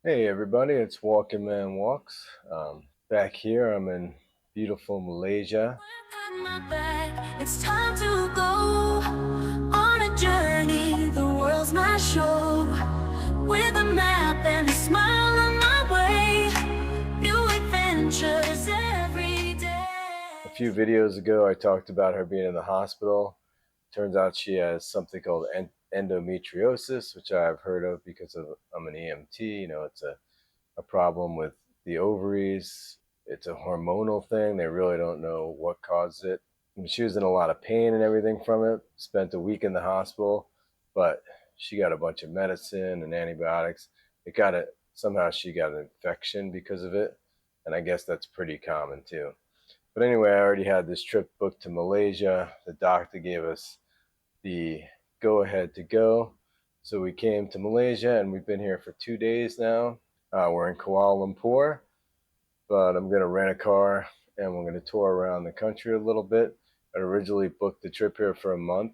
Hey everybody, it's Walking Man Walks. Back here, I'm in beautiful Malaysia. It's time to go on a journey. The world's my show. With a map and a smile on my way. New adventures every day. A few videos ago, I talked about her being in the hospital. Turns out she has something called endometriosis, which I've heard of because I'm an EMT. It's a problem with the ovaries. It's a hormonal thing. They really don't know what caused it. And she was in a lot of pain and everything from it. Spent a week in the hospital, but she got a bunch of medicine and antibiotics. It got it somehow she got an infection because of it, and I guess that's pretty common too. But anyway, I already had this trip booked to Malaysia. The doctor gave us the go ahead to go. So we came to Malaysia and we've been here for 2 days now. We're in Kuala Lumpur, but I'm going to rent a car and we're going to tour around the country a little bit. I originally booked the trip here for a month.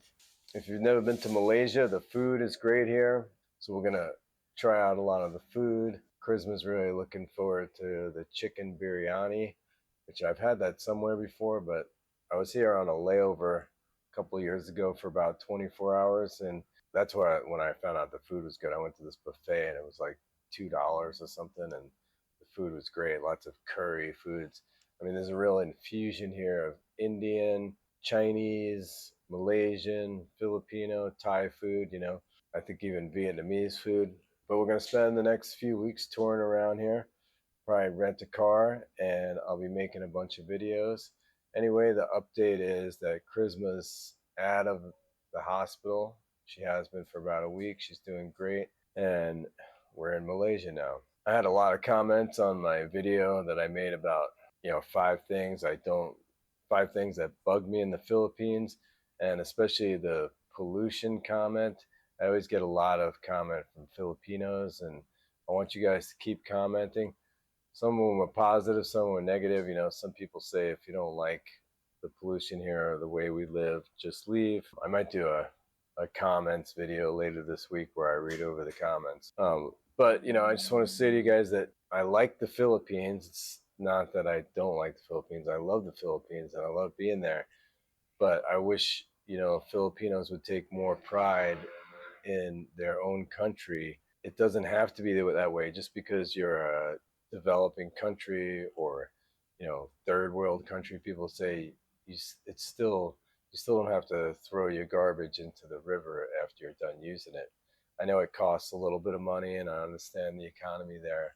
If you've never been to Malaysia, the food is great here. So we're going to try out a lot of the food. Charisma's really looking forward to the chicken biryani, which I've had that somewhere before, but I was here on a layover a couple of years ago for about 24 hours. And that's why when I found out the food was good, I went to this buffet and it was like $2 or something. And the food was great, lots of curry foods. I mean, there's a real infusion here of Indian, Chinese, Malaysian, Filipino, Thai food. I think even Vietnamese food. But we're going to spend the next few weeks touring around here. Probably rent a car and I'll be making a bunch of videos. Anyway, the update is that Charisma's out of the hospital. She has been for about a week. She's doing great. And we're in Malaysia now. I had a lot of comments on my video that I made about, five things that bug me in the Philippines, and especially the pollution comment. I always get a lot of comment from Filipinos, and I want you guys to keep commenting. Some of them are positive, some are negative. Some people say if you don't like the pollution here or the way we live, just leave. I might do a comments video later this week where I read over the comments. But I just want to say to you guys that I like the Philippines. It's not that I don't like the Philippines. I love the Philippines and I love being there. But I wish, Filipinos would take more pride in their own country. It doesn't have to be that way just because you're a developing country or third world country. People say it's still you still don't have to throw your garbage into the river after you're done using it. I know it costs a little bit of money, and I understand the economy there,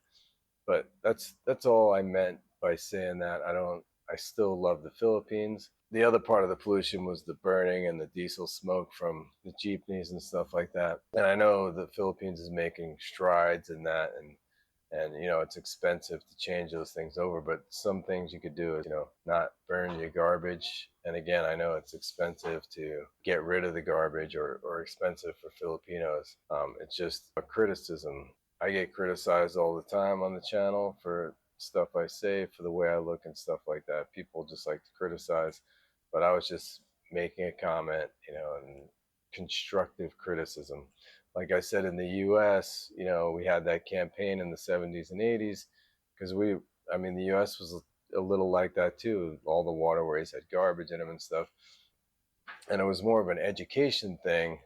but that's all I meant by saying that. I still love the Philippines. The other part of the pollution was the burning and the diesel smoke from the jeepneys and stuff like that. And I know the Philippines is making strides in that, and it's expensive to change those things over, but some things you could do is not burn your garbage. And again, I know it's expensive to get rid of the garbage, or expensive for Filipinos. It's just a criticism. I get criticized all the time on the channel for stuff I say, for the way I look and stuff like that. People just like to criticize, but I was just making a comment, and constructive criticism. Like I said, in the U.S., we had that campaign in the 70s and 80s because the U.S. was a little like that too. All the waterways had garbage in them and stuff, and it was more of an education thing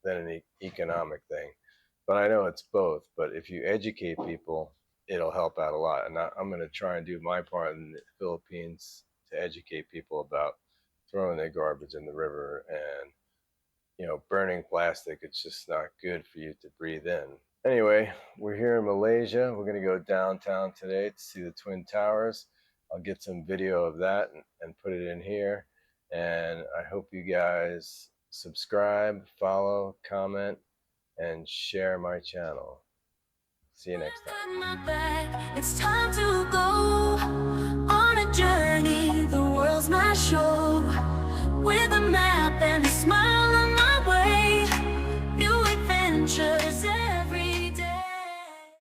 than an economic thing. But I know it's both. But if you educate people, it'll help out a lot. And I'm going to try and do my part in the Philippines to educate people about throwing their garbage in the river and burning plastic. It's just not good for you to breathe in. Anyway, we're here in Malaysia. We're going to go downtown today to see the Twin Towers. I'll get some video of that and put it in here. And I hope you guys subscribe, follow, comment, and share my channel. See you next time. It's time to go